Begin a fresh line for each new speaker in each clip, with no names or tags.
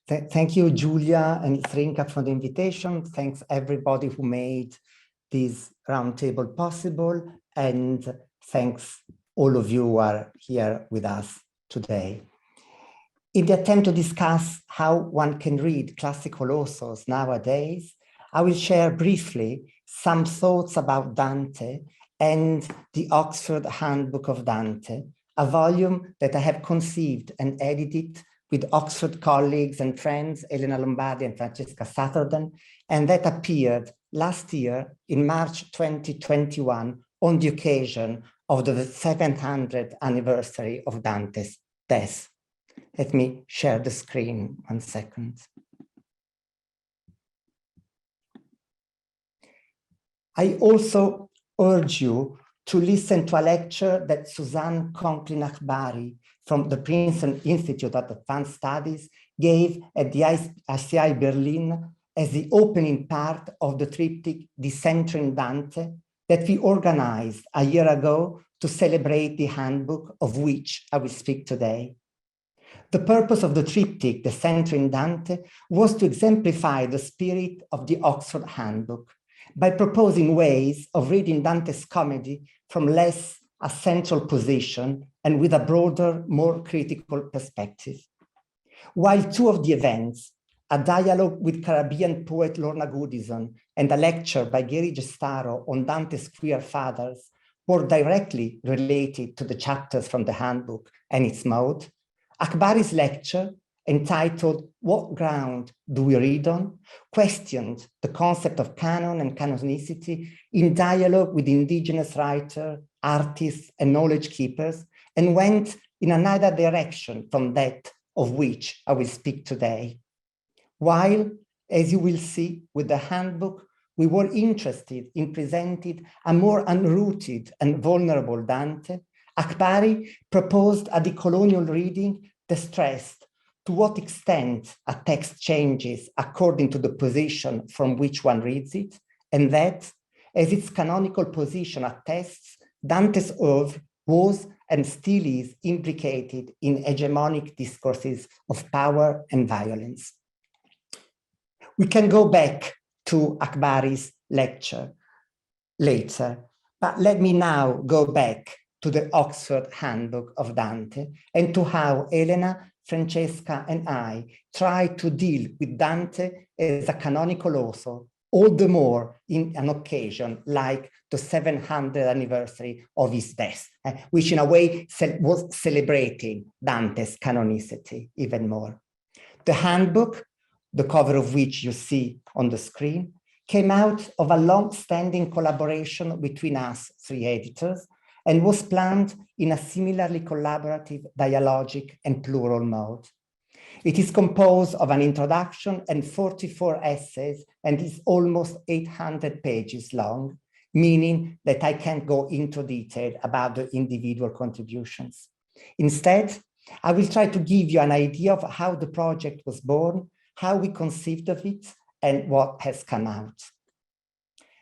Thank you, Giulia and Srinka, for the invitation. Thanks everybody who made this roundtable possible, and thanks all of you who are here with us today. In the attempt to discuss how one can read classical authors nowadays, I will share briefly some thoughts about Dante and the Oxford Handbook of Dante, a volume that I have conceived and edited with Oxford colleagues and friends, Elena Lombardi and Francesca Satterden, and that appeared last year in March 2021 on the occasion of the 700th anniversary of Dante's death. Let me share the screen 1 second. I also urge you to listen to a lecture that Suzanne Conklin-Akbari from the Princeton Institute of Advanced Studies gave at the ICI Berlin as the opening part of the triptych Decentering Dante that we organized a year ago to celebrate the handbook of which I will speak today. The purpose of the triptych Decentering Dante was to exemplify the spirit of the Oxford Handbook by proposing ways of reading Dante's comedy from less a central position and with a broader, more critical perspective. While two of the events, a dialogue with Caribbean poet Lorna Goodison and a lecture by Gary Gestaro on Dante's queer fathers, were directly related to the chapters from the handbook and its mode, Akbari's lecture, entitled "What Ground Do We Read On?" questioned the concept of canon and canonicity in dialogue with indigenous writers, artists, and knowledge keepers, and went in another direction from that of which I will speak today. While, as you will see with the handbook, we were interested in presenting a more unrooted and vulnerable Dante, Akbari proposed a decolonial reading that stressed to what extent a text changes according to the position from which one reads it, and that, as its canonical position attests, Dante's oeuvre was and still is implicated in hegemonic discourses of power and violence. We can go back to Akbari's lecture later, but let me now go back to the Oxford Handbook of Dante and to how Elena, Francesca, and I try to deal with Dante as a canonical author, all the more in an occasion like the 700th anniversary of his death, which in a way was celebrating Dante's canonicity even more. The handbook, the cover of which you see on the screen, came out of a long-standing collaboration between us three editors and was planned in a similarly collaborative, dialogic, and plural mode. It is composed of an introduction and 44 essays and is almost 800 pages long, meaning that I can't go into detail about the individual contributions. Instead, I will try to give you an idea of how the project was born, how we conceived of it, and what has come out.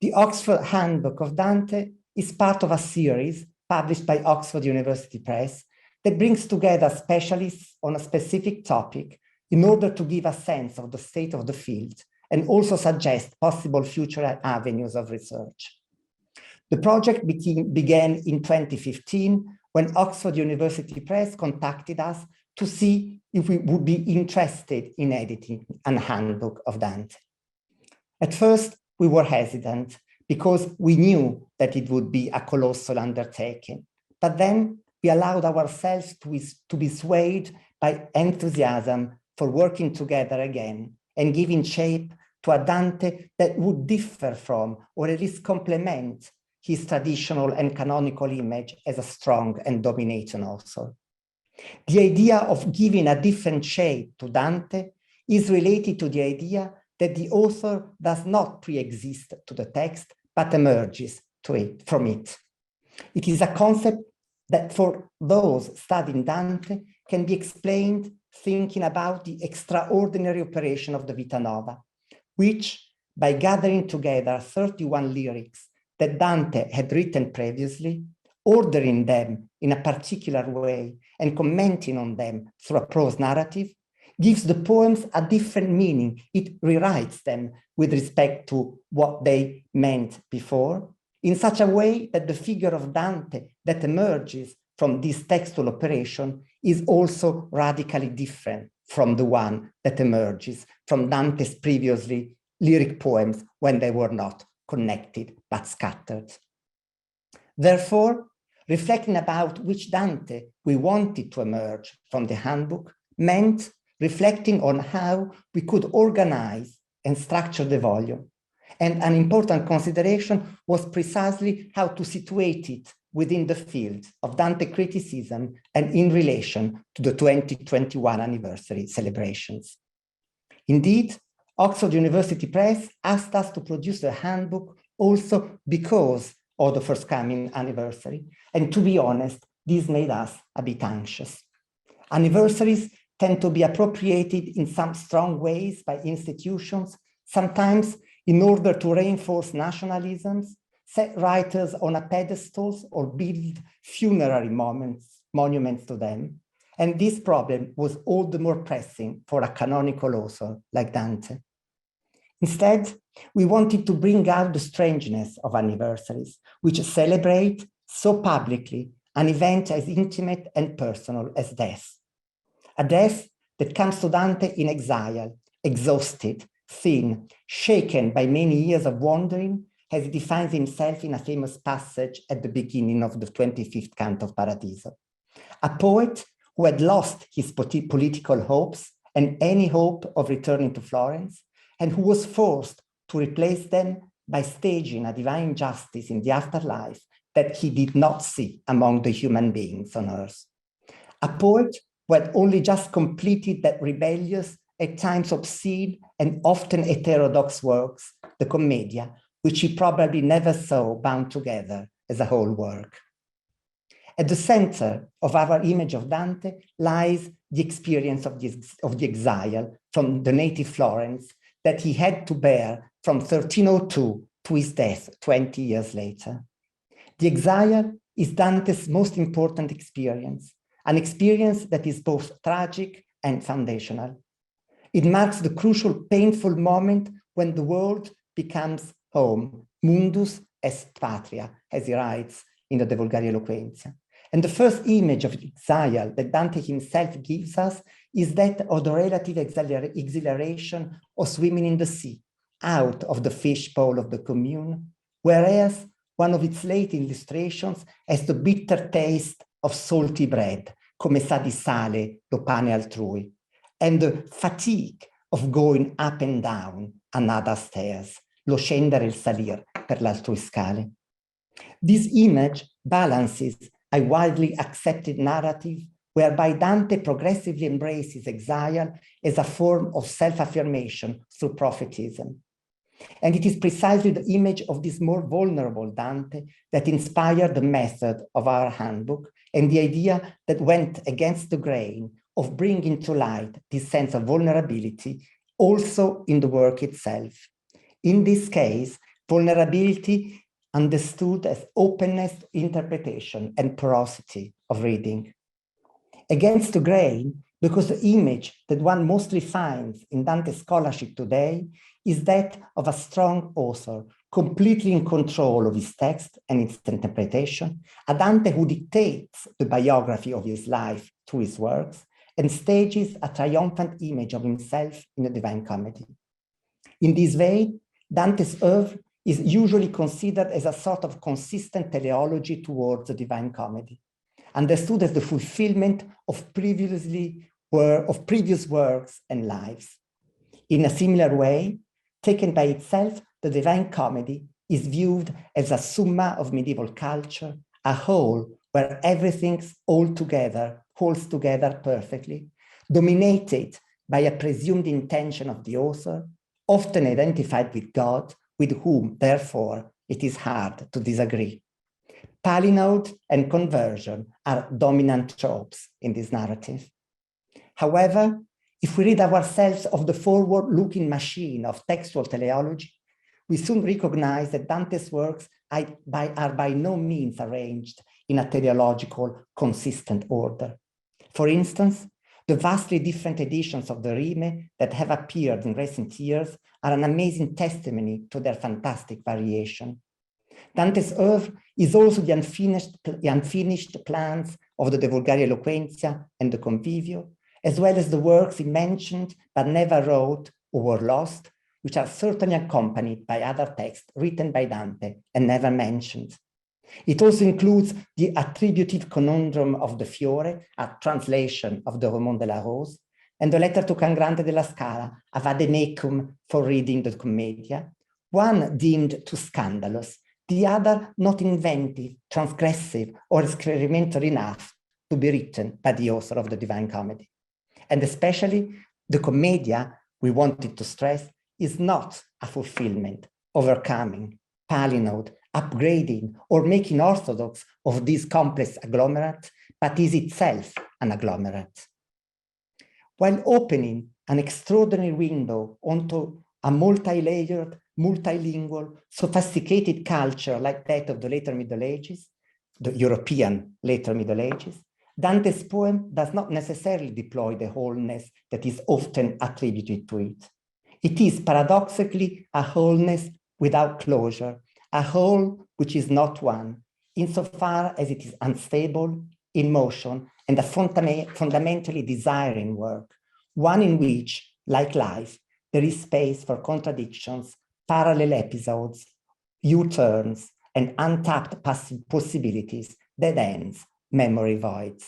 The Oxford Handbook of Dante is part of a series published by Oxford University Press that brings together specialists on a specific topic in order to give a sense of the state of the field and also suggest possible future avenues of research. The project began in 2015 when Oxford University Press contacted us to see if we would be interested in editing a handbook of Dante. At first, we were hesitant because we knew that it would be a colossal undertaking. But then we allowed ourselves to be swayed by enthusiasm for working together again and giving shape to a Dante that would differ from, or at least complement, his traditional and canonical image as a strong and dominating author. The idea of giving a different shape to Dante is related to the idea that the author does not pre-exist to the text, but emerges from it. It is a concept that for those studying Dante can be explained thinking about the extraordinary operation of the Vita Nova, which, by gathering together 31 lyrics that Dante had written previously, ordering them in a particular way and commenting on them through a prose narrative, gives the poems a different meaning. It rewrites them with respect to what they meant before, in such a way that the figure of Dante that emerges from this textual operation is also radically different from the one that emerges from Dante's previously lyric poems when they were not connected but scattered. Therefore, reflecting about which Dante we wanted to emerge from the handbook meant reflecting on how we could organize and structure the volume. And an important consideration was precisely how to situate it within the field of Dante criticism and in relation to the 2021 anniversary celebrations. Indeed, Oxford University Press asked us to produce a handbook also because of the forthcoming anniversary. And to be honest, this made us a bit anxious. Anniversaries tend to be appropriated in some strong ways by institutions, sometimes in order to reinforce nationalisms, set writers on a pedestals, or build funerary monuments to them. And this problem was all the more pressing for a canonical author like Dante. Instead, we wanted to bring out the strangeness of anniversaries, which celebrate so publicly an event as intimate and personal as death. A death that comes to Dante in exile, exhausted, thin, shaken by many years of wandering, as he defines himself in a famous passage at the beginning of the 25th canto of Paradiso. A poet who had lost his political hopes and any hope of returning to Florence, and who was forced to replace them by staging a divine justice in the afterlife that he did not see among the human beings on earth. A poet who had only just completed that rebellious, at times obscene and often heterodox works, the Commedia, which he probably never saw bound together as a whole work. At the center of our image of Dante lies the experience of the exile from the native Florence that he had to bear from 1302 to his death 20 years later. The exile is Dante's most important experience, an experience that is both tragic and foundational. It marks the crucial, painful moment when the world becomes home, mundus est patria, as he writes in the De Vulgari Eloquentia. And the first image of exile that Dante himself gives us is that of the relative exhilaration of swimming in the sea, out of the fishbowl of the commune, whereas one of its late illustrations has the bitter taste of salty bread, come sa di sale lo pane altrui, and the fatigue of going up and down another stairs, lo scendere e il salir per l'altrui scale. This image balances a widely accepted narrative whereby Dante progressively embraces exile as a form of self-affirmation through prophetism. And it is precisely the image of this more vulnerable Dante that inspired the method of our handbook and the idea that went against the grain of bringing to light this sense of vulnerability also in the work itself. In this case, vulnerability understood as openness to interpretation and porosity of reading. Against the grain, because the image that one mostly finds in Dante's scholarship today is that of a strong author, completely in control of his text and its interpretation, a Dante who dictates the biography of his life through his works and stages a triumphant image of himself in the Divine Comedy. In this way, Dante's oeuvre is usually considered as a sort of consistent teleology towards the Divine Comedy, understood as the fulfillment of previous works and lives. In a similar way, taken by itself, the Divine Comedy is viewed as a summa of medieval culture, a whole where everything's all together, holds together perfectly, dominated by a presumed intention of the author, often identified with God, with whom, therefore, it is hard to disagree. Palinode and conversion are dominant tropes in this narrative. However, if we rid ourselves of the forward-looking machine of textual teleology, we soon recognize that Dante's works are by no means arranged in a teleological, consistent order. For instance, the vastly different editions of the Rime that have appeared in recent years are an amazing testimony to their fantastic variation. Dante's oeuvre is also the unfinished plans of the De Vulgaria Eloquentia and the Convivio, as well as the works he mentioned but never wrote or were lost, which are certainly accompanied by other texts written by Dante and never mentioned. It also includes the attributive conundrum of the Fiore, a translation of the Roman de la Rose, and the letter to Cangrande della Scala, a vademecum for reading the Commedia, one deemed too scandalous, the other not inventive, transgressive, or experimental enough to be written by the author of the Divine Comedy. And especially the Commedia, we wanted to stress, is not a fulfillment, overcoming, palinode, upgrading, or making orthodox of this complex agglomerate, but is itself an agglomerate. While opening an extraordinary window onto a multi-layered, multilingual, sophisticated culture like that of the later Middle Ages, the European later Middle Ages, Dante's poem does not necessarily deploy the wholeness that is often attributed to it. It is paradoxically a wholeness without closure, a whole which is not one, insofar as it is unstable, in motion, and a fundamentally desiring work, one in which, like life, there is space for contradictions, parallel episodes, U-turns, and untapped possibilities, dead ends, memory voids.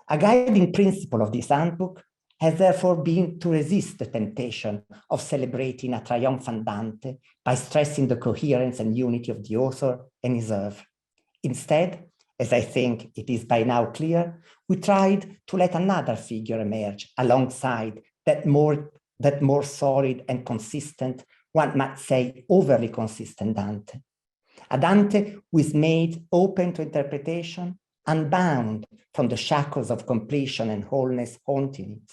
A guiding principle of this handbook has therefore been to resist the temptation of celebrating a triumphant Dante by stressing the coherence and unity of the author and his oeuvre. Instead, as I think it is by now clear, we tried to let another figure emerge alongside that more solid and consistent, one might say overly consistent Dante. A Dante who is made open to interpretation, unbound from the shackles of completion and wholeness haunting it.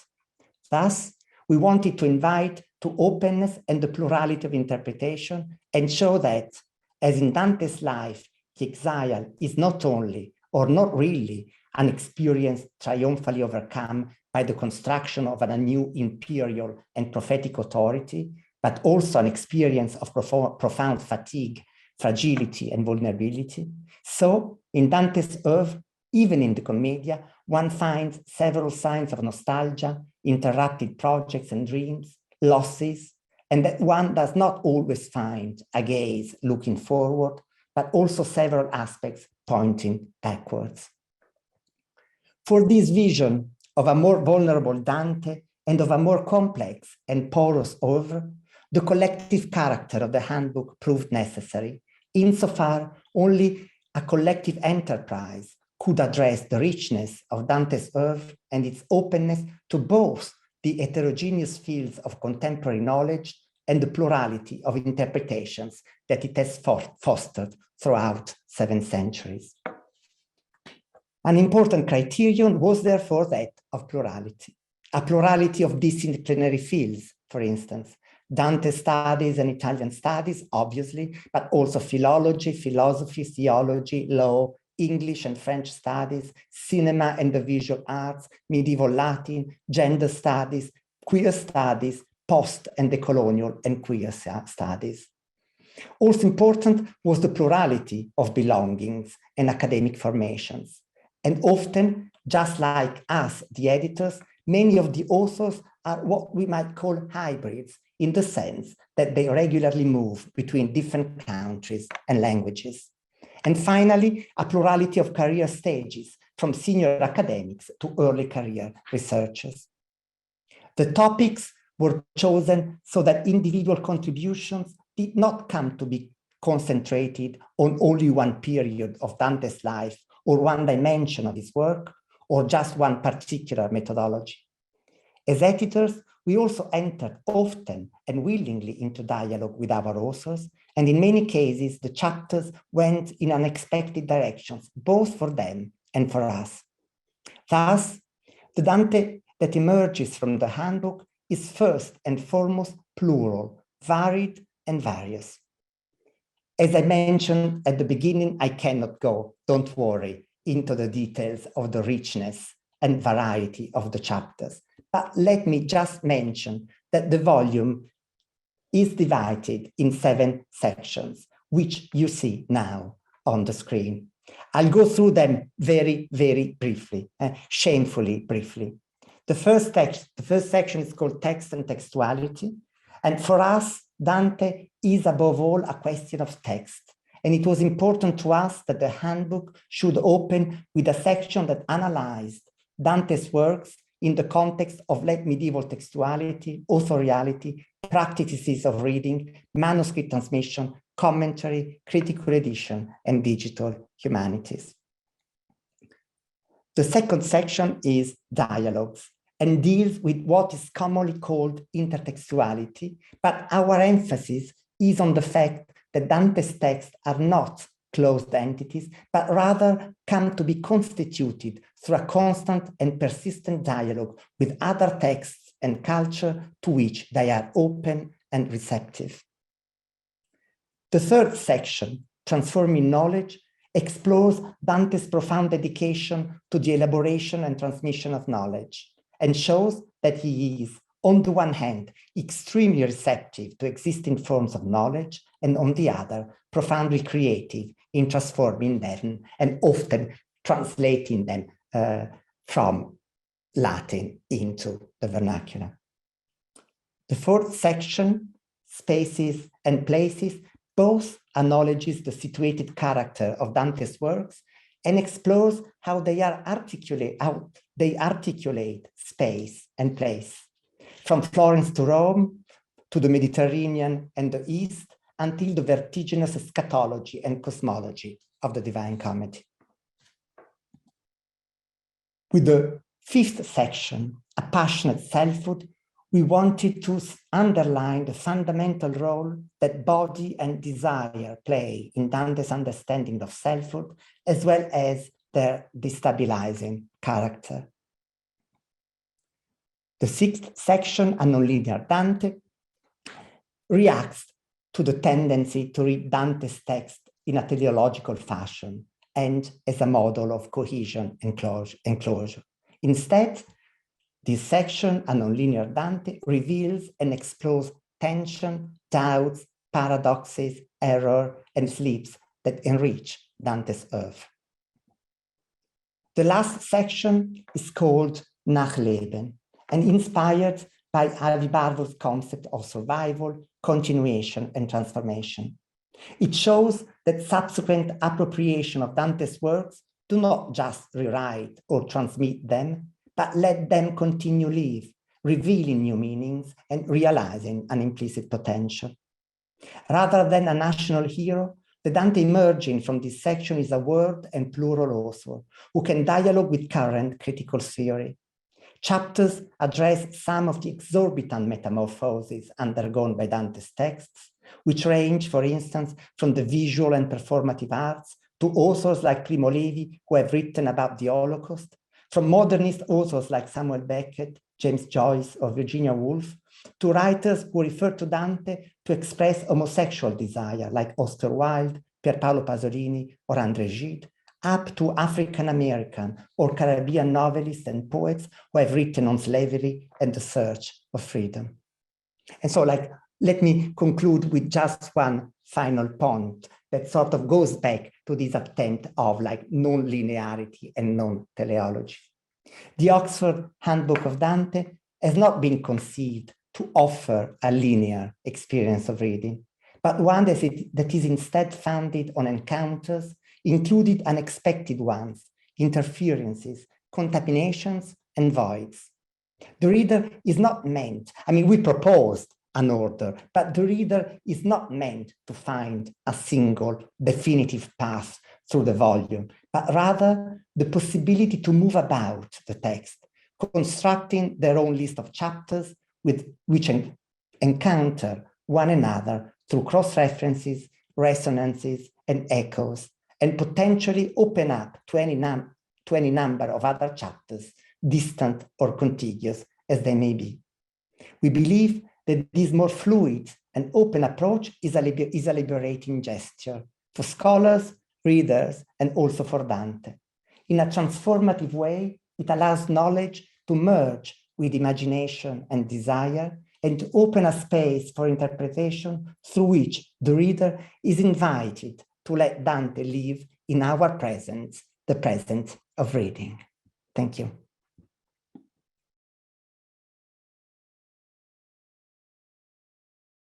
Thus, we wanted to invite to openness and the plurality of interpretation and show that, as in Dante's life, the exile is not only, or not really, an experience triumphantly overcome by the construction of a new imperial and prophetic authority, but also an experience of profound fatigue, fragility, and vulnerability. So, in Dante's oeuvre, even in the Commedia, one finds several signs of nostalgia, interrupted projects and dreams, losses, and that one does not always find a gaze looking forward, but also several aspects pointing backwards. For this vision of a more vulnerable Dante and of a more complex and porous oeuvre, the collective character of the handbook proved necessary, insofar only a collective enterprise could address the richness of Dante's oeuvre and its openness to both the heterogeneous fields of contemporary knowledge and the plurality of interpretations that it has fostered throughout 7 centuries. An important criterion was therefore that of plurality, a plurality of disciplinary fields, for instance, Dante studies and Italian studies, obviously, but also philology, philosophy, theology, law, English and French studies, cinema and the visual arts, medieval Latin, gender studies, queer studies, post and decolonial and queer studies. Also important was the plurality of belongings and academic formations. And often, just like us, the editors, many of the authors are what we might call hybrids, in the sense that they regularly move between different countries and languages. And finally, a plurality of career stages, from senior academics to early career researchers. The topics were chosen so that individual contributions did not come to be concentrated on only one period of Dante's life or one dimension of his work, or just one particular methodology. As editors, we also entered often and willingly into dialogue with our authors, and in many cases, the chapters went in unexpected directions, both for them and for us. Thus, the Dante that emerges from the handbook is first and foremost plural, varied and various. As I mentioned at the beginning, I cannot go, don't worry, into the details of the richness and variety of the chapters. But let me just mention that the volume is divided in 7 sections, which you see now on the screen. I'll go through them very, very briefly, shamefully briefly. The first section is called Text and Textuality. And for us, Dante is above all a question of text. And it was important to us that the handbook should open with a section that analyzed Dante's works in the context of late medieval textuality, authoriality, practices of reading, manuscript transmission, commentary, critical edition, and digital humanities. The second section is dialogues and deals with what is commonly called intertextuality, but our emphasis is on the fact that Dante's texts are not closed entities, but rather come to be constituted through a constant and persistent dialogue with other texts and culture to which they are open and receptive. The third section, Transforming Knowledge, explores Dante's profound dedication to the elaboration and transmission of knowledge and shows that he is, on the one hand, extremely receptive to existing forms of knowledge, and on the other, profoundly creative in transforming them and often translating them from Latin into the vernacular. The fourth section, Spaces and Places, both acknowledges the situated character of Dante's works and explores how they articulate space and place, from Florence to Rome, to the Mediterranean and the East, until the vertiginous eschatology and cosmology of the Divine Comedy. With the fifth section, A Passionate Selfhood, we wanted to underline the fundamental role that body and desire play in Dante's understanding of selfhood, as well as their destabilizing character. The sixth section, A Nonlinear Dante, reacts to the tendency to read Dante's text in a teleological fashion and as a model of cohesion and closure. Instead, this section, A Nonlinear Dante, reveals and explores tension, doubts, paradoxes, error, and slips that enrich Dante's oeuvre. The last section is called Nachleben and inspired by Alvi Barbo's concept of survival, continuation, and transformation. It shows that subsequent appropriation of Dante's works do not just rewrite or transmit them, but let them continue live, revealing new meanings and realizing an implicit potential. Rather than a national hero, the Dante emerging from this section is a word and plural author who can dialogue with current critical theory. Chapters address some of the exorbitant metamorphoses undergone by Dante's texts, which range, for instance, from the visual and performative arts to authors like Primo Levi, who have written about the Holocaust, from modernist authors like Samuel Beckett, James Joyce, or Virginia Woolf, to writers who refer to Dante to express homosexual desire, like Oscar Wilde, Pier Paolo Pasolini, or André Gide, up to African-American or Caribbean novelists and poets who have written on slavery and the search of freedom. And so, let me conclude with just one final point that sort of goes back to this attempt of non-linearity and non-teleology. The Oxford Handbook of Dante has not been conceived to offer a linear experience of reading, but one that is instead founded on encounters, including unexpected ones, interferences, contaminations, and voids. The reader is not meant, we proposed an order, but the reader is not meant to find a single definitive path through the volume, but rather the possibility to move about the text, constructing their own list of chapters with which encounter one another through cross-references, resonances, and echoes, and potentially open up to any number of other chapters, distant or contiguous as they may be. We believe that this more fluid and open approach is a liberating gesture for scholars, readers, and also for Dante. In a transformative way, It allows knowledge to merge with imagination and desire, and to open a space for interpretation through which the reader is invited to let Dante live in our presence, the presence of reading. Thank you.